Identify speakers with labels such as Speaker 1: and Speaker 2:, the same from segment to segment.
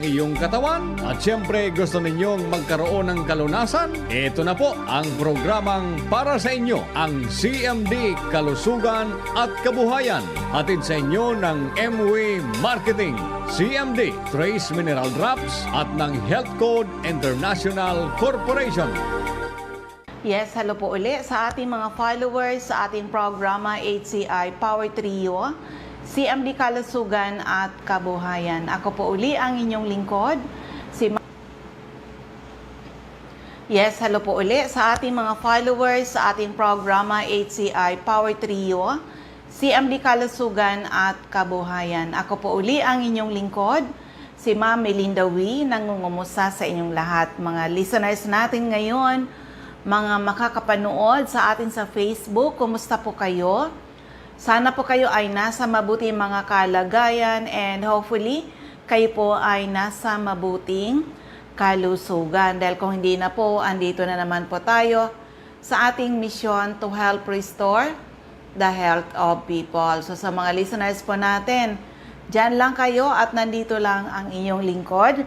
Speaker 1: iyong katawan at siyempre gusto ninyong magkaroon ng kalunasan? Ito na po ang programang para sa inyo, ang CMD Kalusugan at Kabuhayan. Hatid sa inyo ng MW Marketing, CMD Trace Mineral Drops at ng Health Code International Corporation.
Speaker 2: Yes, hello po uli sa ating mga followers sa ating programa HCI Power Trio, CMD Kalusugan at Kabuhayan. Ako po uli ang inyong lingkod, Yes, hello po uli sa ating mga followers sa ating programa HCI Power Trio, CMD Kalusugan at Kabuhayan. Ako po uli ang inyong lingkod, si Ma'am Melinda Wee, nangungumusta sa inyong lahat. Mga listeners natin ngayon, mga makakapanood sa atin sa Facebook, kumusta po kayo? Sana po kayo ay nasa mabuting mga kalagayan and hopefully kayo po ay nasa mabuting kalusugan. Dahil kung hindi na po, andito na naman po tayo sa ating mission to help restore the health of people. So sa mga listeners po natin, dyan lang kayo at nandito lang ang inyong lingkod.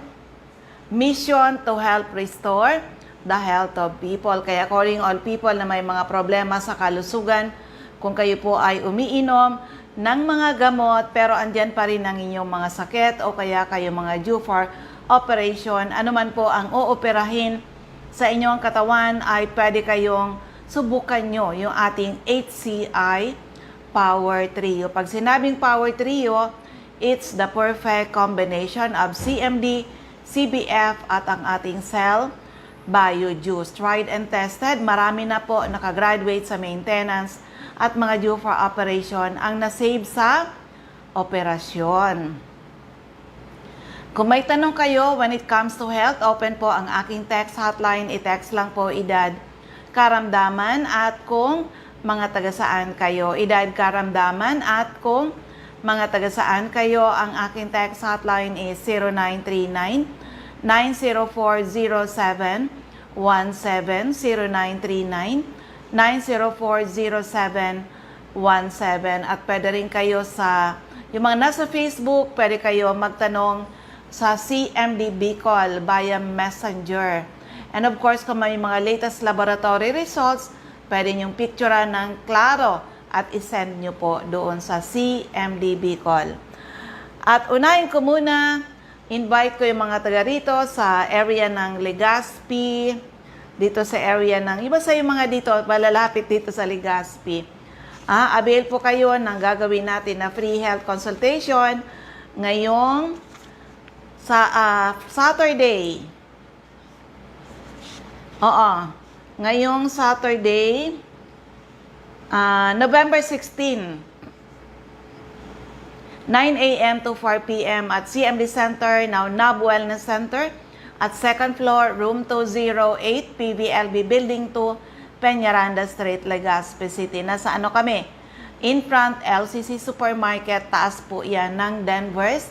Speaker 2: Mission to help restore the health of people. Kaya calling all people na may mga problema sa kalusugan, kung kayo po ay umiinom ng mga gamot pero andyan pa rin ang inyong mga sakit o kaya kayo mga due for operation, anuman po ang ooperahin sa inyong katawan ay pwede kayong subukan nyo yung ating HCI Power Trio. Pag sinabing Power Trio, it's the perfect combination of CMD, CBF at ang ating Cell Bio Juice. Tried and tested, marami na po nakagraduate sa maintenance at mga due for operation ang nasave sa operasyon. Kung may tanong kayo when it comes to health, open po ang aking text hotline. I-text lang po edad karamdaman at kung mga taga-saan kayo. Edad karamdaman at kung mga taga-saan kayo. Ang aking text hotline is 0939-9040717, 0939-9040717 at pwede rin kayo sa, yung mga nasa Facebook, pwede kayo magtanong sa CMD Bicol via Messenger. And of course, kung may mga latest laboratory results, pwede nyong picturean ng klaro at isend nyo po doon sa CMD Bicol. At unahin ko muna, invite ko yung mga taga rito sa area ng Legazpi, dito sa area ng, iba sa yung mga dito, malalapit dito sa Legazpi. Avail po kayo ng gagawin natin na free health consultation ngayong sa Saturday. Ngayong Saturday, November 16, 9 a.m. to 4 p.m. at CMD Center, now NAB Wellness Center, at second floor, room 208, PVLB Building 2, Peñaranda Street, Legazpi City. Nasa ano kami? In front, LCC Supermarket, taas po yan ng Denver's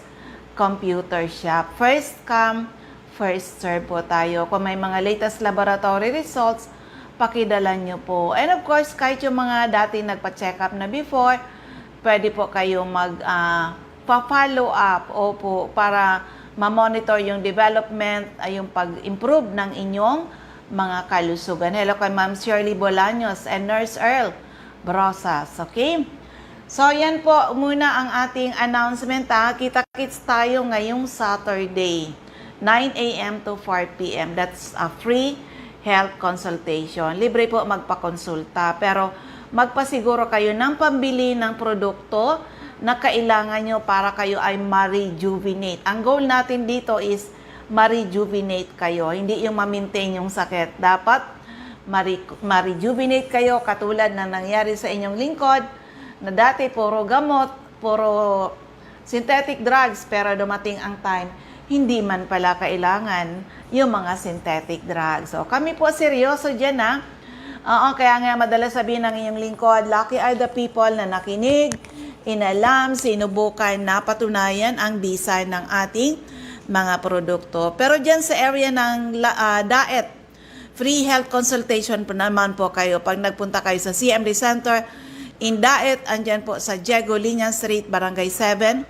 Speaker 2: Computer Shop. First come, first serve po tayo. Kung may mga latest laboratory results, pakidala nyo po. And of course, kahit yung mga dati nagpa-check up na before, pwede po kayo mag-follow up o po para ma-monitor yung development, ay yung pag-improve ng inyong mga kalusugan. Hello kay Ma'am Shirley Bolaños and Nurse Earl Brosas. Okay? So, yan po muna ang ating announcement. Kita-kits tayo ngayong Saturday, 9 a.m. to 4 p.m. That's a free health consultation. Libre po magpakonsulta. Pero magpasiguro kayo ng pambili ng produkto na kailangan nyo para kayo ay ma-rejuvenate. Ang goal natin dito is ma-rejuvenate kayo. Hindi yung ma-maintain yung sakit. Dapat ma-rejuvenate kayo katulad na nangyari sa inyong lingkod na dati puro gamot, puro synthetic drugs, pero dumating ang time, hindi man pala kailangan yung mga synthetic drugs. So, kami po seryoso dyan kaya nga madalas sabihin ng inyong lingkod, lucky are the people na nakinig, inalam, sinubukan, napatunayan ang bisa ng ating mga produkto. Pero dyan sa area ng diet, free health consultation po naman po kayo pag nagpunta kayo sa CMD Center. In diet, andyan po sa Diego Liñan Street, Barangay 7.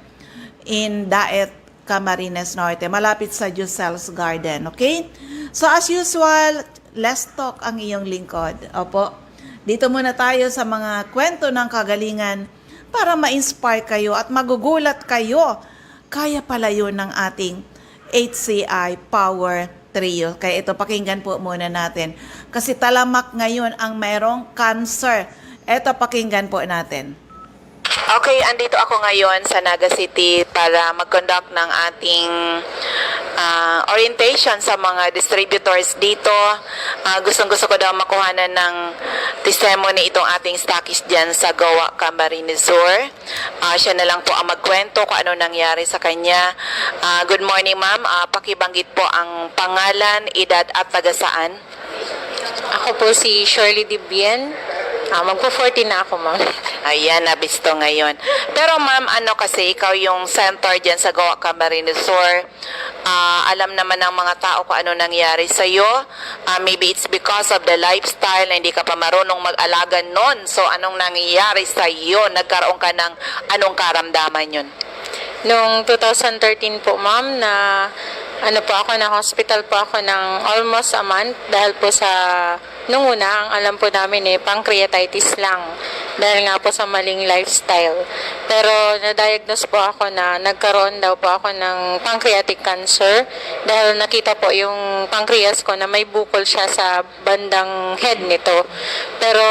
Speaker 2: In diet, Camarines Norte, malapit sa Jusel's Garden, okay? So as usual, let's talk ang iyong lingkod. Opo, dito muna tayo sa mga kwento ng kagalingan para ma-inspire kayo at magugulat kayo. Kaya pala yun ng ating HCI Power Trio. Kaya ito, pakinggan po muna natin. Kasi talamak ngayon ang mayroong cancer. Ito, pakinggan po natin. Okay, andito ako ngayon sa Naga City para mag-conduct ng ating orientation sa mga distributors dito. Gustong-gusto ko daw makuhanan ng testimony itong ating stockist dyan sa Goa, Camarines Sur. Siya na lang po ang magkwento kung ano nangyari sa kanya. Good morning, ma'am. Pakibanggit po ang pangalan, edad at taga saan.
Speaker 3: Ako po si Shirley Dibien. Magpo-40 na ako, ma'am.
Speaker 2: Ayan, nabisto ngayon. Pero ma'am, ano kasi, ikaw yung center dyan sa Goa, Camarines Sur. Alam naman ng mga tao kung ano nangyari sa'yo. Maybe it's because of the lifestyle na hindi ka pa marunong mag-alaga nun. So, anong nangyayari sa'yo? Nagkaroon ka ng anong karamdaman yun?
Speaker 3: Noong 2013 po, ma'am, na hospital po ako ng almost a month dahil po sa nung una, ang alam po namin pancreatitis lang dahil nga po sa maling lifestyle. Pero na-diagnose po ako na nagkaroon daw po ako ng pancreatic cancer dahil nakita po yung pancreas ko na may bukol siya sa bandang head nito. Pero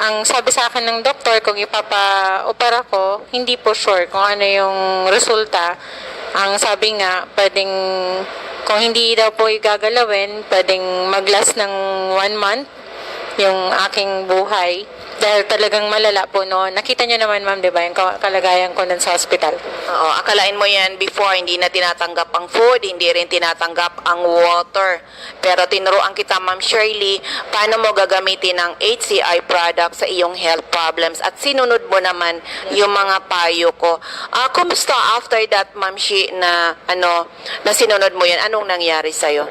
Speaker 3: ang sabi sa akin ng doktor kung ipapa-opera ko, hindi po sure kung ano yung resulta. Ang sabi nga, kung hindi daw po igagalawin, pwedeng mag-last ng 1 month yung aking buhay. Dahil talagang malala po noon. Nakita niyo naman, ma'am, di ba, yung kalagayan ko nun sa hospital.
Speaker 2: Oo, akalain mo yan before, hindi na tinatanggap ang food, hindi rin tinatanggap ang water. Pero tinuruan kita, Ma'am Shirley, paano mo gagamitin ang HCI product sa iyong health problems at sinunod mo naman yung mga payo ko. Kumusta after that, Ma'am Shi, na sinunod mo yan? Anong nangyari sa'yo?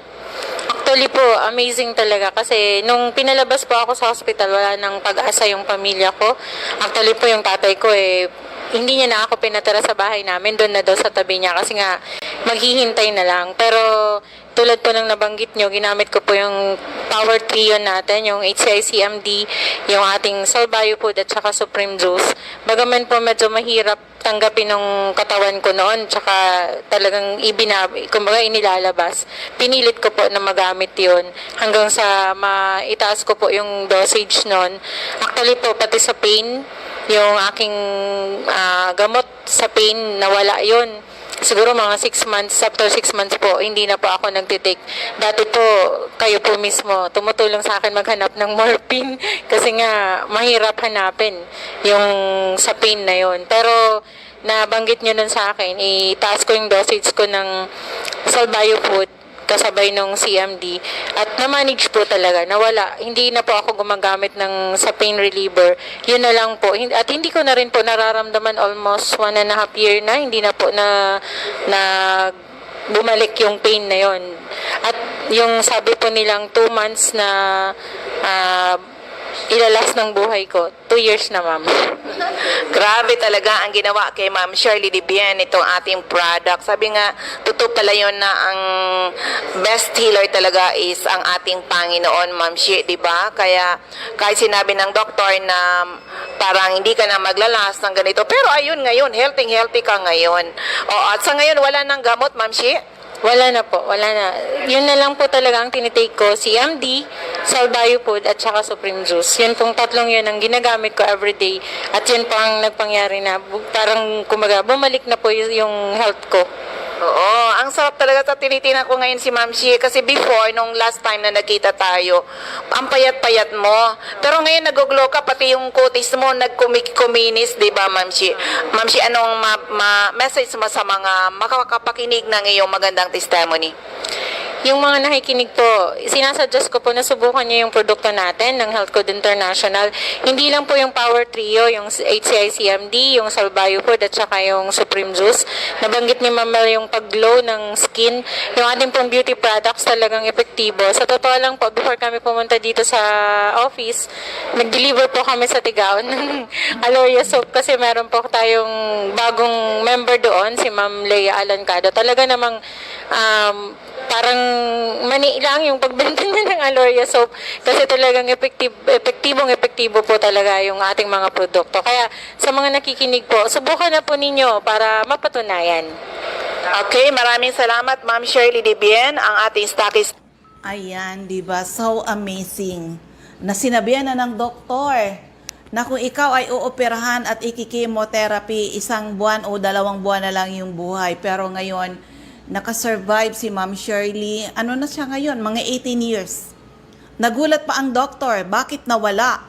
Speaker 3: Actually po, amazing talaga kasi nung pinalabas po ako sa hospital, wala nang pag-asa yung pamilya ko. Actually po, yung tatay ko hindi niya na ako pinatira sa bahay namin, doon na daw sa tabi niya kasi nga maghihintay na lang. Pero tulad po ng nabanggit nyo, ginamit ko po yung Power Trio natin, yung HCI CMD, yung ating Salbayo Food at saka Supreme Juice. Bagaman po medyo mahirap tanggapin ng katawan ko noon, tsaka talagang inilalabas. Pinilit ko po na magamit yun hanggang sa maitaas ko po yung dosage noon. Actually po, pati sa pain, yung aking gamot sa pain, nawala yun. Siguro mga 6 months, after 6 months po, hindi na po ako nagtitake. Dati po, kayo po mismo, tumutulong sa akin maghanap ng morphine kasi nga, mahirap hanapin yung sa pain na yun. Pero, nabanggit nyo nun sa akin, itaas ko yung dosage ko ng Salbayo Food, kasabay nung CMD, at na-manage po talaga, nawala. Hindi na po ako gumagamit sa pain reliever. Yun na lang po. At hindi ko na rin po nararamdaman almost 1.5 year na, hindi na po na bumalik yung pain na yon. At yung sabi po nilang 2 months na ilalas ng buhay ko, 2 years na, ma'am.
Speaker 2: Grabe talaga ang ginawa kay Ma'am Shirley Dibien, itong ating product. Sabi nga, totoo pala yun na ang best healer talaga is ang ating Panginoon, Ma'am Shi, di ba? Kaya kahit sinabi ng doktor na parang hindi ka na maglalas ng ganito, pero ayun ngayon, healthy ka ngayon. At sa ngayon, wala nang gamot, Ma'am Shi?
Speaker 3: Wala na po, wala na. Yun na lang po talaga ang tinitake ko, CMD, Salbayo Food, at saka Supreme Juice. Yun pong tatlong yun ang ginagamit ko everyday. At yun po ang nagpangyari na parang bumalik na po yung health ko.
Speaker 2: Oo, ang sarap talaga sa tinitingnan ko ngayon si Ma'am Shi kasi before, nung last time na nagkita tayo, ang payat-payat mo. Pero ngayon nag-glow ka, pati yung kutis mo nagkuminis, di ba Ma'am Shi? Ma'am Shi, anong message mo sa mga makakapakinig ng iyong magandang testimony?
Speaker 3: yung mga nakikinig po, sinasuggest ko po na subukan niyo yung produkto natin ng Health Code International. Hindi lang po yung Power Trio, yung HCI CMD, yung Salbayo Food at saka yung Supreme Juice. Nabanggit ni Ma'am Mel yung pag-glow ng skin. Yung ating pong beauty products talagang epektibo. Sa totoo lang po, before kami pumunta dito sa office, nag-deliver po kami sa Tigaon ng Aloria Soap kasi meron po tayong bagong member doon, si Ma'am Leia Alancado. Talaga namang parang mani lang yung pagbenta niya ng Aloria Soap kasi talagang epektibo po talaga yung ating mga produkto. Kaya sa mga nakikinig po, subukan na po ninyo para mapatunayan.
Speaker 4: Okay, maraming salamat Ma'am Shirley Dibien, ang ating stockist.
Speaker 2: Ayan, di ba? So amazing. Na sinabihan na ng doktor na kung ikaw ay uoperahan at ikikemotherapy, 1 buwan o 2 buwan na lang yung buhay. Pero ngayon, nakasurvive si Ma'am Shirley. Ano na siya ngayon? Mga 18 years. Nagulat pa ang doktor, bakit nawala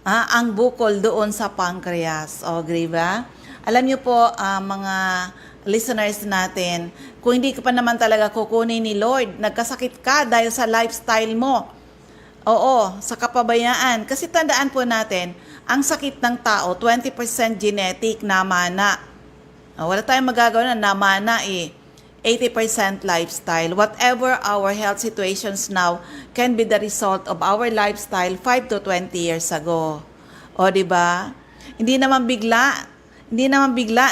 Speaker 2: ang bukol doon sa pancreas? O, diba? Alam niyo po, mga listeners natin, kung hindi ka pa naman talaga kukunin ni Lord, nagkasakit ka dahil sa lifestyle mo. Oo, sa kapabayaan. Kasi tandaan po natin, ang sakit ng tao, 20% genetic, namana. Wala tayong magagawa na namana 80% lifestyle. Whatever our health situations now can be the result of our lifestyle 5 to 20 years ago. O, di ba? Hindi naman bigla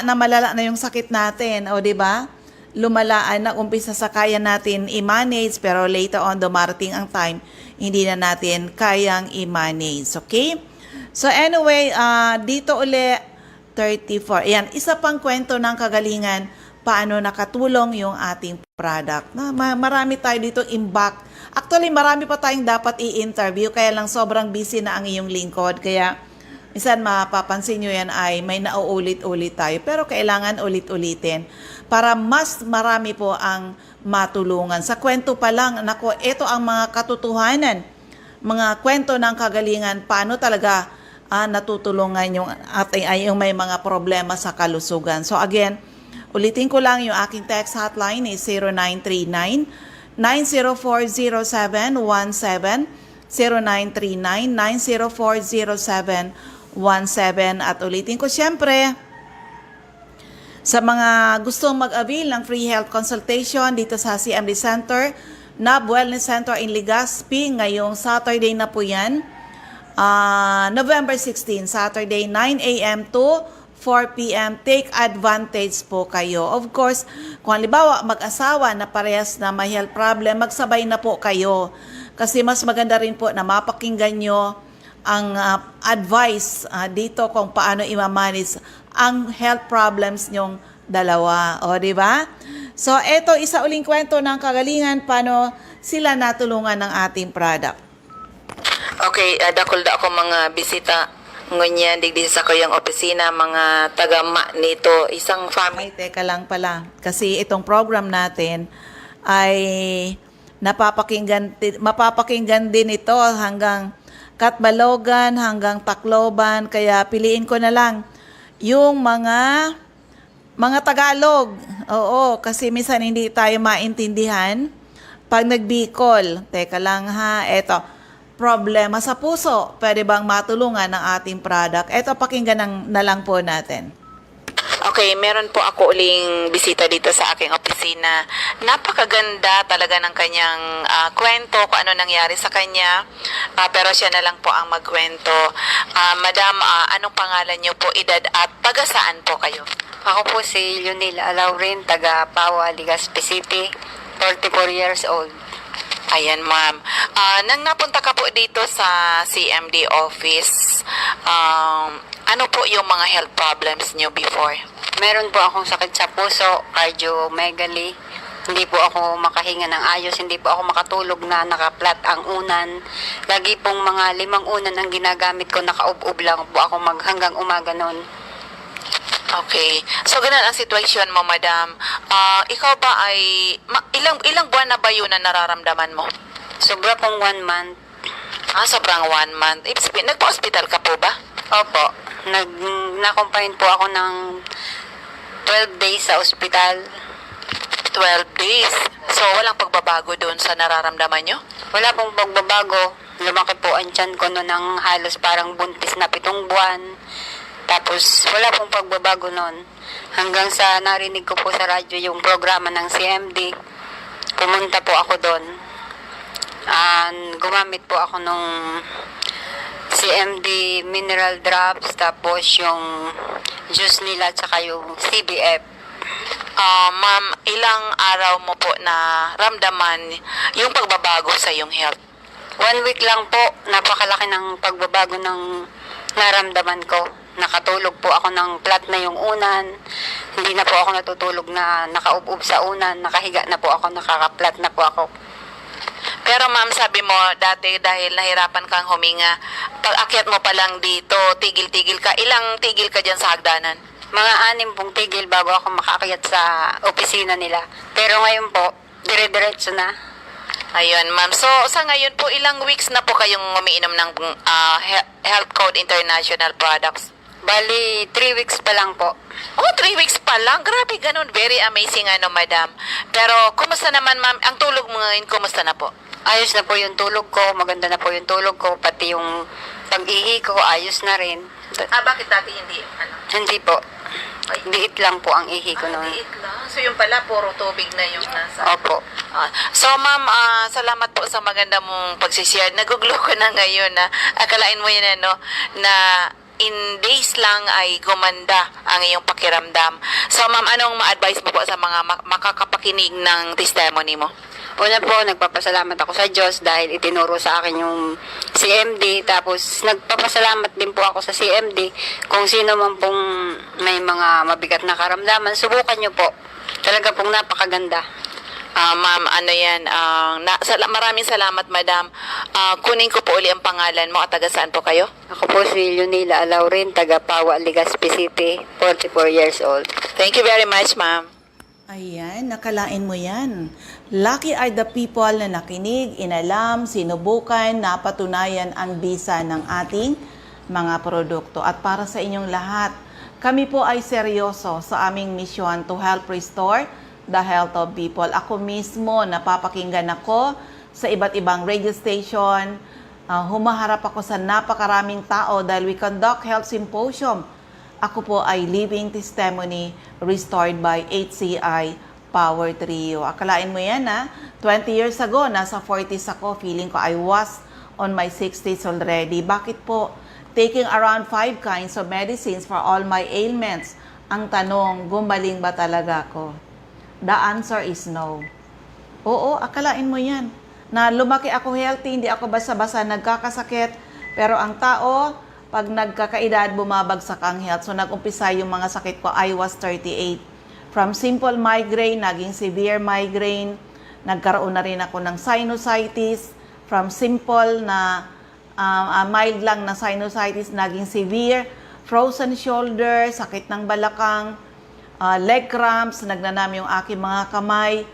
Speaker 2: na malala na yung sakit natin. O, di ba? Lumalaan na umpisa sa kaya natin i-manage pero later on dumarating ang time hindi na natin kayang i-manage. Okay? So anyway, dito uli 34. Ayan, isa pang kwento ng kagalingan paano nakatulong yung ating product. Marami tayo dito imbak. Actually, marami pa tayong dapat i-interview kaya lang sobrang busy na ang iyong lingkod. Kaya minsan mapapansin nyo yan ay may nauulit-ulit tayo. Pero kailangan ulit-ulitin para mas marami po ang matulungan. Sa kwento pa lang, nako, ito ang mga katotohanan, mga kwento ng kagalingan, paano talaga natutulungan yung may mga problema sa kalusugan. So again, ulitin ko lang yung aking text hotline is 0939-9040717, 0939-9040717. At ulitin ko siyempre, sa mga gustong mag-avail ng free health consultation dito sa CMD Center, NAB Wellness Center in Legazpi, ngayong Saturday na po yan, November 16, Saturday, 9 a.m. to 4 p.m. Take advantage po kayo. Of course, kung halimbawa mag-asawa na parehas na may health problem, magsabay na po kayo. Kasi mas maganda rin po na mapakinggan nyo ang advice dito kung paano i-manage ang health problems nyong dalawa. O, di ba? So, eto isa uling kwento ng kagalingan paano sila natulungan ng ating product.
Speaker 4: Okay, dakol da ako mga bisita ngunyan digdi sa kayang opisina, mga taga-ma nito, isang family.
Speaker 2: Ay, teka lang pala. Kasi itong program natin ay mapapakinggan din ito hanggang Katbalogan, hanggang Tacloban. Kaya piliin ko na lang yung mga Tagalog. Oo, kasi minsan hindi tayo maintindihan pag nagbikol. Teka lang ha, eto. Problema sa puso. Pwede bang matulungan ng ating product? Eto, pakinggan na lang po natin.
Speaker 4: Okay, meron po ako uling bisita dito sa aking opisina. Napakaganda talaga ng kanyang kwento, kung ano nangyari sa kanya. Pero siya na lang po ang magkwento. Madam, anong pangalan niyo po, edad at taga saan po kayo?
Speaker 5: Ako po si Leonel Alaurin, taga Pawa, Legazpi City, 44 years old.
Speaker 4: Ayan, ma'am. Nang napunta ka po dito sa CMD office, ano po yung mga health problems niyo before?
Speaker 5: Meron po akong sakit sa puso, cardiomegaly. Hindi po ako makahinga ng ayos, hindi po ako makatulog na nakaplat ang unan. Lagi pong mga 5 unan ang ginagamit ko, nakaub-ub lang po ako hanggang umaga noon.
Speaker 4: Okay. So, ganun ang sitwasyon mo, madam. Ikaw ba ay, ilang buwan na ba yun na nararamdaman mo?
Speaker 5: Sobra pong 1 month.
Speaker 4: Sobrang 1 month. Ibig sabihin, nagpa-hospital ka po ba?
Speaker 5: Opo. Na-confine po ako ng 12 days sa ospital.
Speaker 4: 12 days. So, walang pagbabago doon sa nararamdaman nyo?
Speaker 5: Wala pong pagbabago. Lumaki po ang tiyan ko noon ng halos parang buntis na 7 buwan. Tapos wala pong pagbabago noon. Hanggang sa narinig ko po sa radyo yung programa ng CMD. Pumunta po ako doon. Gumamit po ako nung CMD mineral drops, tapos yung juice nila, tsaka yung CBF.
Speaker 4: Ma'am, ilang araw mo po na ramdaman yung pagbabago sa iyong health?
Speaker 5: 1 week lang po, napakalaki ng pagbabago ng naramdaman ko. Nakatulog po ako ng flat na yung unan. Hindi na po ako natutulog na nakaubub sa unan. Nakahiga na po ako, nakaka-flat na po ako.
Speaker 4: Pero ma'am, sabi mo dati dahil nahirapan kang huminga, pag akyat mo pa lang dito, tigil-tigil ka. Ilang tigil ka dyan sa hagdanan?
Speaker 5: Mga 6 pong tigil bago ako makaakyat sa opisina nila. Pero ngayon po, dire-diretso na.
Speaker 4: Ayun, ma'am. So, sa ngayon po, ilang weeks na po kayong umiinom ng Health Code International products?
Speaker 5: Bali, 3 weeks pa lang po.
Speaker 4: Oh, 3 weeks pa lang. Grabe, ganun. Very amazing, madam. Pero, kumusta naman, ma'am? Ang tulog mo ngayon, kumusta na po?
Speaker 5: Ayos na po yung tulog ko, maganda na po yung tulog ko, pati yung pag-ihi ko, ayos na rin.
Speaker 4: Bakit dati hindi?
Speaker 5: Hindi po. Liit lang po ang ihi ko noon.
Speaker 4: Liit lang. So, yung pala, puro tubig na yung nasa.
Speaker 5: Opo.
Speaker 4: So, ma'am, salamat po sa maganda mong pagsishare. Naguglo ko na ngayon na akalain mo yan, na in days lang ay gumanda ang iyong pakiramdam. So, ma'am, anong ma-advise mo po sa mga makakapakinig ng testimony mo?
Speaker 5: Una po, nagpapasalamat ako sa Diyos dahil itinuro sa akin yung CMD. Tapos, nagpapasalamat din po ako sa CMD. Kung sino man pong may mga mabigat na karamdaman, subukan nyo po. Talaga pong napakaganda.
Speaker 4: Ma'am, maraming salamat, madam. Kunin ko po uli ang pangalan mo at taga saan po kayo?
Speaker 5: Ako po si Leonila Alaurin, taga Pawa, Legazpi City, 44 years old.
Speaker 4: Thank you very much, ma'am.
Speaker 2: Ayan, nakalain mo yan. Lucky are the people na nakinig, inalam, sinubukan, napatunayan ang bisa ng ating mga produkto. At para sa inyong lahat, kami po ay seryoso sa aming misyon to help restore the health of people. Ako mismo, napapakinggan ako sa iba't ibang radio station. Humaharap ako sa napakaraming tao dahil we conduct health symposium. Ako po ay living testimony restored by HCI Power Trio. Akalain mo yan, 20 years ago, nasa 40s ako. Feeling ko I was on my 60s already. Bakit po? Taking around 5 kinds of medicines for all my ailments. Ang tanong, gumaling ba talaga ako? The answer is no. Oo, akalain mo yan. Na lumaki ako healthy, hindi ako basta-basta nagkakasakit. Pero ang tao, pag nagkakaedad, bumabagsak ang health. So, nag-umpisa yung mga sakit ko. I was 38. From simple migraine, naging severe migraine. Nagkaroon na rin ako ng sinusitis. From simple na mild lang na sinusitis, naging severe. Frozen shoulder, sakit ng balakang, leg cramps, nagnanam yung aking mga kamay.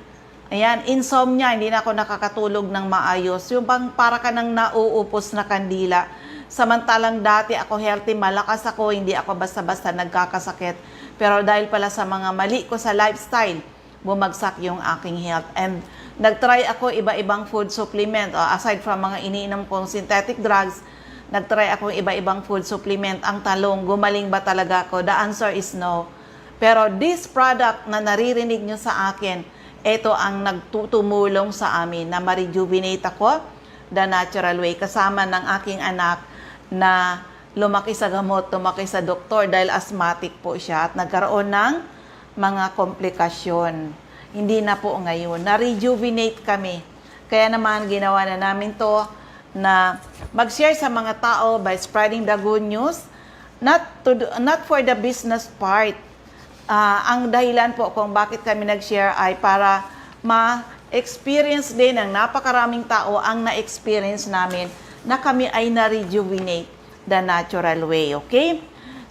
Speaker 2: Ayan, insomnia, hindi na ako nakakatulog ng maayos. Yung bang para ka nang nauupos na kandila. Samantalang dati ako healthy, malakas ako, hindi ako basta-basta nagkakasakit. Pero dahil pala sa mga mali ko sa lifestyle, bumagsak yung aking health. And nagtry ako iba-ibang food supplement. Aside from mga iniinom kong synthetic drugs, nagtry ako iba-ibang food supplement. Ang talong, gumaling ba talaga ako? The answer is no. Pero this product na naririnig nyo sa akin, ito ang nagtutumulong sa amin na ma-rejuvenate ako the natural way. Kasama ng aking anak na lumaki sa gamot, lumaki sa doktor dahil asthmatic po siya at nagkaroon ng mga komplikasyon. Hindi na po ngayon. Na-rejuvenate kami. Kaya naman ginawa na namin to na mag-share sa mga tao by spreading the good news, not for the business part. Ang dahilan po kung bakit kami nag-share ay para ma-experience din ng napakaraming tao ang na-experience namin na kami ay na-rejuvenate the natural way, okay?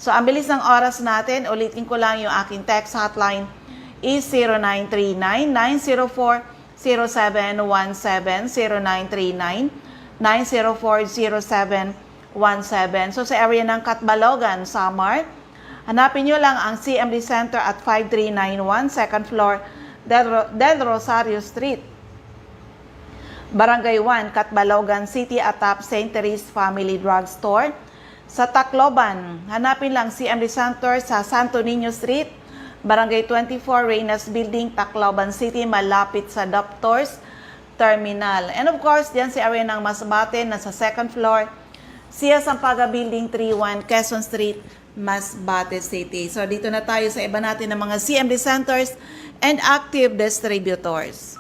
Speaker 2: So, ang bilis ng oras natin, ulitin ko lang yung aking text hotline is 0939-904-0717, 0939-904-0717. So, sa area ng Catbalogan, Samar, hanapin nyo lang ang CMD Center at 5391, second floor, Del Rosario Street, Barangay 1, Catbalogan City, atap St. Therese Family Drug Store. Sa Tacloban, hanapin lang CMD Center sa Santo Niño Street, Barangay 24, Reynas Building, Tacloban City, malapit sa Doctors Terminal. And of course, diyan si area ng Masbate, nasa second floor, Sia Sampaga Building 31, Quezon Street, Masbate City. So dito na tayo sa iba natin ng mga CMD centers and active distributors.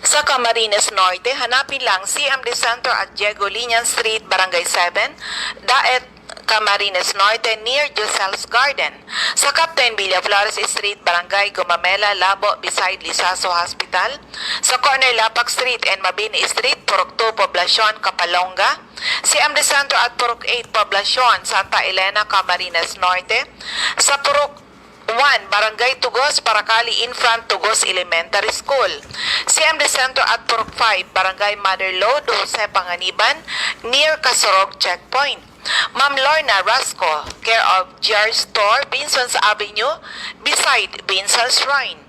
Speaker 4: Sa Camarines Norte, hanapin lang CMD Center at Diego Linian Street, Barangay 7, Daet, Camarines Norte, near Josel's Garden. Sa Captain Villaflores Street, Barangay Gumamela, Labo, beside Lisaso Hospital. Sa corner Lapak Street and Mabini Street, Purok 2, Poblacion, Kapalonga. CMD Center at Purok 8, Poblacion, Santa Elena, Camarines Norte. Sa Purok 1, Barangay Tugos, Paracali, in front Tugos Elementary School. CMD Center at Purok 5, Barangay Mother Lode, Jose Panganiban, near Kasorog Checkpoint. Ma'am Lorna Rasco, care of GR Store, Binson's Avenue, beside Binson's Shrine.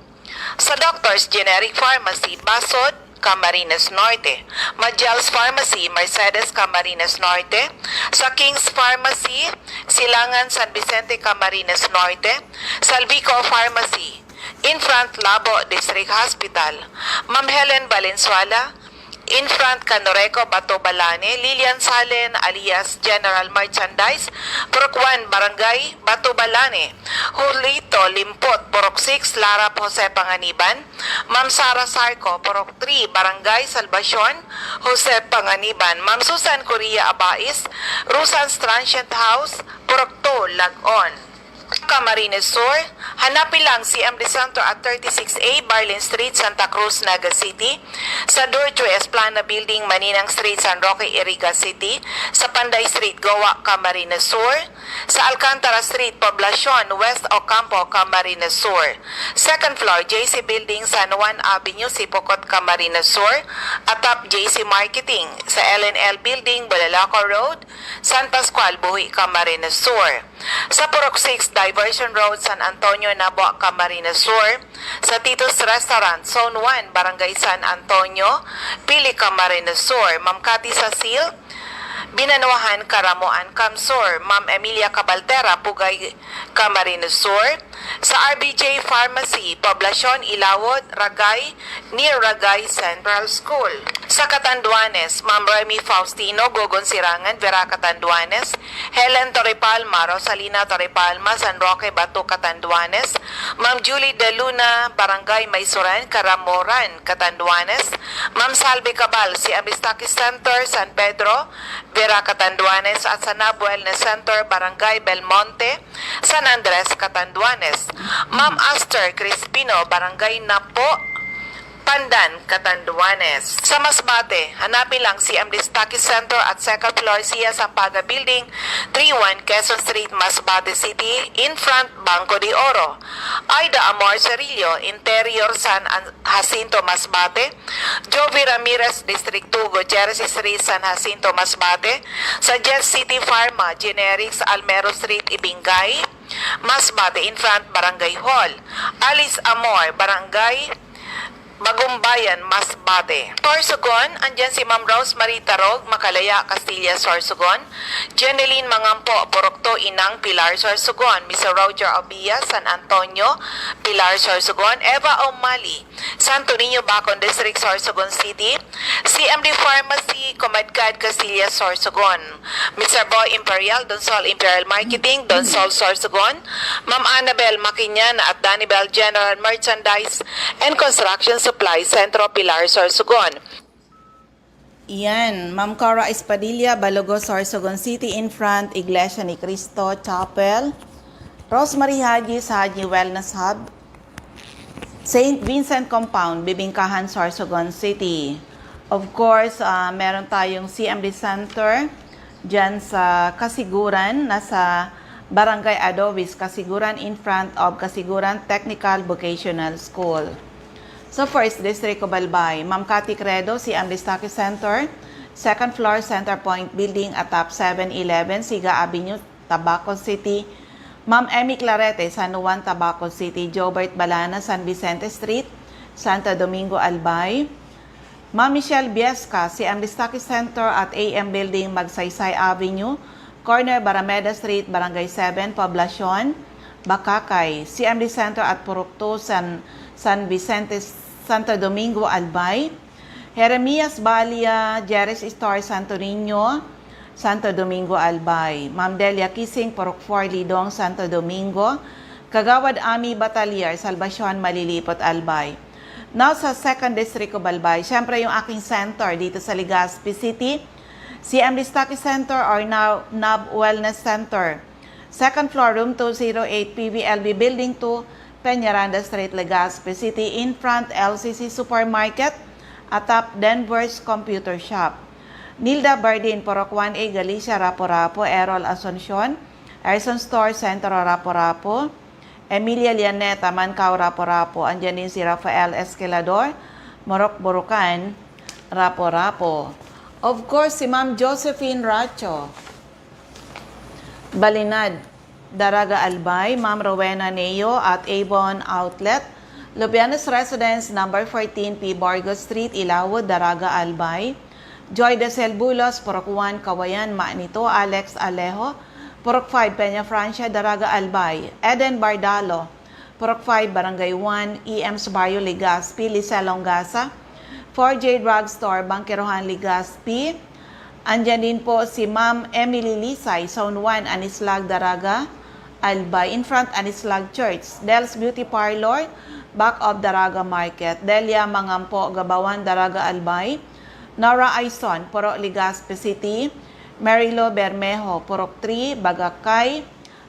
Speaker 4: Sa Doctor's Generic Pharmacy, Basod, Camarines Norte. Majals Pharmacy, Mercedes, Camarines Norte. Sa King's Pharmacy, Silangan, San Vicente, Camarines Norte. Salvico Pharmacy, in front Labo District Hospital. Ma'am Helen Valenzuela, in front Canoreco, Bato Balane. Lilian Salen alias General Merchandise, Purok 1, Barangay Bato Balane. Julito Limpot, Purok 6, Larap, Jose Panganiban. Ma'am Sara Sarco, Purok 3, Barangay Salvacion, Jose Panganiban. Ma'am Susan Correa Abais, Rusan's Transient House, Purok 2, Lagon. Camarines Sur, hanapin lang CMD Center at 36A, Barlin Street, Santa Cruz, Naga City. Sa Dorcho Esplana Building, Maninang Street, San Roque, Iriga City. Sa Panday Street, Goa, Camarines Sur. Sa Alcantara Street, Poblacion, West Ocampo, Camarines Sur. Second floor, JC Building, San Juan Avenue, Sipocot, Camarines Sur. Atap JC Marketing. Sa LNL Building, Balalaco Road, San Pascual, Buhi, Camarines Sur. Sa Purok 6, Diversion Road, San Antonio, Nabo, Camarines Sur. Sa Tito's Restaurant, Zone 1, Barangay San Antonio, Pili, Camarines Sur. Ma'am Cathy Sasil, Binanuahan, Karamoan, Camsur. Ma'am Emilia Cabaltera, Pugay, Camarines Sur. Sa RBJ Pharmacy, Poblacion, Ilawod, Ragay, near Ragay Central School. Sa Catanduanes, Ma'am Remy Faustino, Gogon Sirangan, Vera Catanduanes. Helen Torrepalma, Rosalina Torrepalma, San Roque, Bato, Catanduanes. Ma'am Julie De Luna, Barangay Maysuran, Caramoran, Catanduanes. Ma'am Salve Cabal, si Abistaki Center, San Pedro, Vera Catanduanes. At sa Nabo Wellness Center, Barangay Belmonte, San Andres, Catanduanes. Ma'am Aster Crispino, Barangay Napo, Pandan, Catanduanes. Sa Masbate, hanapin lang CMD Stocky Center at second floor Sia Sampaga Building, 31 Quezon Street, Masbate City, in front Banco de Oro. Aida Amor Cerillo, Interior San Jacinto, Masbate. Jovi Ramirez, District 2, Gutierrez Street, San Jacinto, Masbate. Sa Jet City Pharma, Generics, Almero Street, Ibingay, Masbate, in front Barangay Hall. Alice Amor, Barangay Bagumbayan, Masbate. Sorsogon, andyan si Ma'am Rosemary Tarog, Makalaya, Castilla, Sorsogon. Jeneline Mangampo, Purok 2, Inang, Pilar, Sorsogon. Mr. Roger Obia, San Antonio, Pilar, Sorsogon. Eva O'Malley, Santo Niño, Bacon District, Sorsogon City. CMD Pharmacy, Comadcad, Castilla, Sorsogon. Mr. Boy Imperial, Donsol Imperial Marketing, Donsol, Sorsogon. Ma'am Annabel Maquinyan at Danibel General Merchandise and Construction Supply, Centro Pilar, Sorsogon.
Speaker 2: Yan, Ma'am Cora Espadilla, Balogo, Sorsogon City, in front Iglesia ni Cristo Chapel. Rosemary Haji sa Haji Wellness Hub. St. Vincent Compound, Bibingkahan, Sorsogon City. Of course, meron tayong CMD Center dyan sa Kasiguran, nasa Barangay Adobis, Kasiguran, in front of Kasiguran Technical Vocational School. So First District Cobalbay, Ma'am Cathy Credo, CMD Stocky Center, second floor Center Point Building, atap 711, Siga Avenue, Tabaco City, Ma'am Emmy Clarete, San Juan, Tabaco City. Jobert Balana, San Vicente Street, Santo Domingo, Albay. Ma'am Michelle Biesca, CM Distaki Center at AM Building, Magsaysay Avenue, corner Barameda Street, Barangay 7, Poblacion, Bakakay. CMD Center at Purukto, San Vicente, Santo Domingo, Albay. Jeremias Balia, Jerez Store, Santo Niño, Santo Domingo, Albay. Ma'am Delia Kising, Purok 4, Lidong, Santo Domingo. Kagawad Ami Batalier, Salvacion, Malilipot, Albay. Now sa 2nd District of Albay, syempre yung aking center dito sa Legazpi City, CMD Stocky Center or now NAB Wellness Center. 2nd floor, room 208, PVLB Building 2, Peñaranda Street, Legazpi City. In front, LCC Supermarket, atap Denver's Computer Shop. Nilda Bardin, Porok 1A, Galicia, Rapo-Rapo. Errol Asuncion, Erson Store, Centro, Rapo-Rapo. Emilia Lianeta, Mancao, Rapo-Rapo. Andyan din si Rafael Esquilador, Morok Burukan, Rapo-Rapo. Of course, si Ma'am Josephine Racho, Balinad, Daraga, Albay. Ma'am Rowena Neo at Avon Outlet. Lubianes Residence, number 14, P. Borgo Street, Ilawod, Daraga, Albay. Joy de Bulos, Porok 1, Kawayan, Maanito. Alex Alejo, Porok 5, Peña Francia, Daraga, Albay. Eden Bardalo, Porok 5, Barangay 1, EM's Barrio, Legazpi. Liza Longasa, 4J Drugstore, Bangkerohan, Legazpi. Andyan din po si Ma'am Emily Lisay, Zone 1, Anislag, Daraga, Albay. In front, Anislag Church. Del's Beauty Parlor, back of Daraga Market. Delia Mangampo, Gabawan, Daraga, Albay. Nora Aison, Porok, Legazpi City. Marilo Bermejo, Porok 3, Bagakay,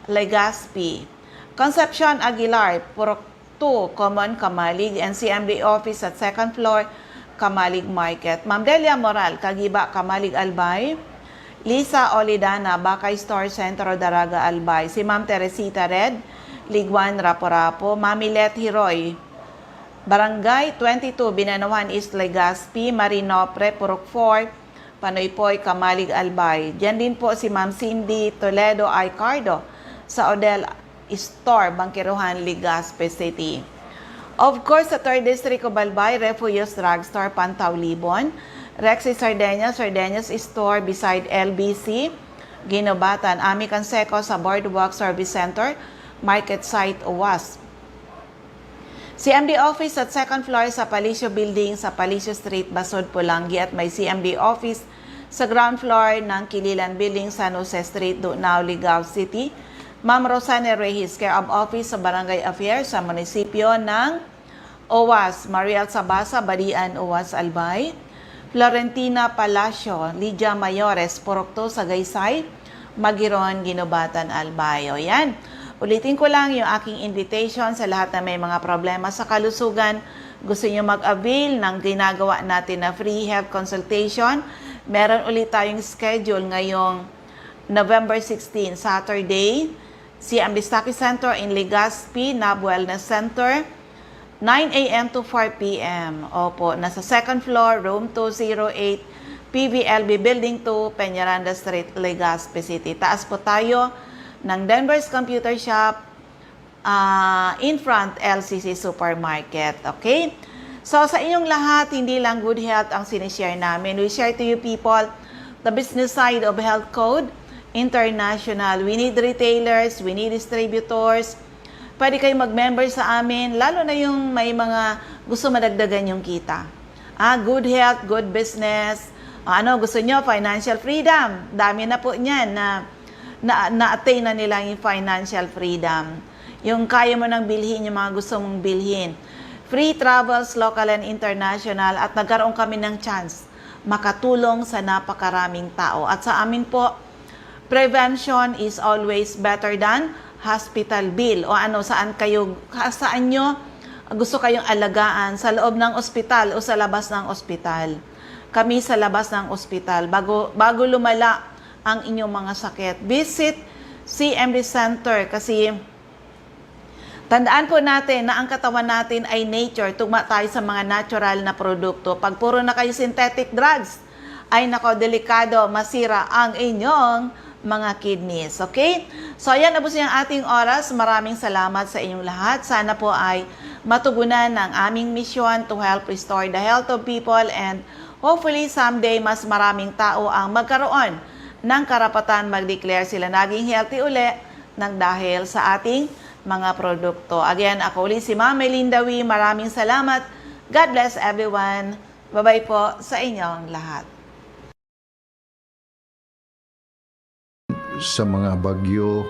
Speaker 2: Legazpi. Concepcion Aguilar, Porok 2, Common, Kamalig. NCMD office at 2nd floor, Kamalig Market. Ma'am Delia Moral, Kagiba, Kamalig, Albay. Lisa Olidana, Bakay Store, Centro, Daraga, Albay. Si Ma'am Teresita Red, Liguan, Rapo-Rapo. Mami Let Hiroy, Barangay 22, Binanawan East, Legazpi. Marinopre, Purok 4, Panoypoy, Kamalig, Albay. Diyan din po si Ma'am Cindy Toledo Icardo sa Odell Store, Bangkerohan, Legazpi City. Of course, sa 3rd District of Albay, Refugios Drugstore, Pantaw, Libon. Rexy Sardeñas, Sardeñas Store beside LBC, Ginobatan. Ami Canseco sa Boardwalk Service Center, Market Site, Uwas. CMD office at 2nd floor sa Palicio Building sa Palicio Street, Basod, Pulangi. At may CMD office sa ground floor ng Kililan Building, San Jose Street, Dunao, Ligao City. Ma'am Rosane Reyes, care of office sa Barangay Affairs sa munisipyo ng Uwas. Mariel Sabasa, Badian, Uwas, Albay. Florentina Palacio, Lydia Mayores, Porok 2, Sagaysay, Magiron, Ginobatan, Albay. O yan. Ulitin ko lang yung aking invitation sa lahat na may mga problema sa kalusugan. Gusto nyo mag-avail ng ginagawa natin na free health consultation. Meron ulit tayong schedule ngayong November 16, Saturday. CM Distaki Center in Legazpi, NAB Wellness Center, 9 a.m. to 4 p.m. Opo, nasa 2nd floor, room 208, PVLB Building 2, Peñaranda Street, Legazpi City. Taas po tayo ng Denver's Computer Shop, in front LCC Supermarket. Okay? So sa inyong lahat, hindi lang good health ang sinishare namin. We share to you people the business side of Health Code International. We need retailers, we need distributors. Pwede kayo mag-member sa amin, lalo na yung may mga gusto madagdagan yung kita. Good health, good business. Gusto nyo? Financial freedom. Dami na po niyan na-attain na nila yung financial freedom. Yung kaya mo nang bilhin, yung mga gusto mong bilhin. Free travels, local and international, at nagkaroon kami ng chance makatulong sa napakaraming tao. At sa amin po, prevention is always better than hospital bill. O saan nyo gusto kayong alagaan, sa loob ng ospital o sa labas ng ospital. Kami sa labas ng ospital, bago lumala ang inyong mga sakit. Visit CMD Center kasi tandaan po natin na ang katawan natin ay nature. Tugma tayo sa mga natural na produkto. Pag puro na kayo synthetic drugs, ay nako, delikado, masira ang inyong mga kidneys. Okay? So, ayan, abos yung ating oras. Maraming salamat sa inyong lahat. Sana po ay matugunan ng aming misyon to help restore the health of people and hopefully someday mas maraming tao ang magkaroon ng karapatan mag-declare sila naging healthy uli nang dahil sa ating mga produkto. Again, ako ulit si Ma'am Melinda Wee. Maraming salamat. God bless everyone. Bye-bye po sa inyong lahat.
Speaker 6: Sa mga bagyo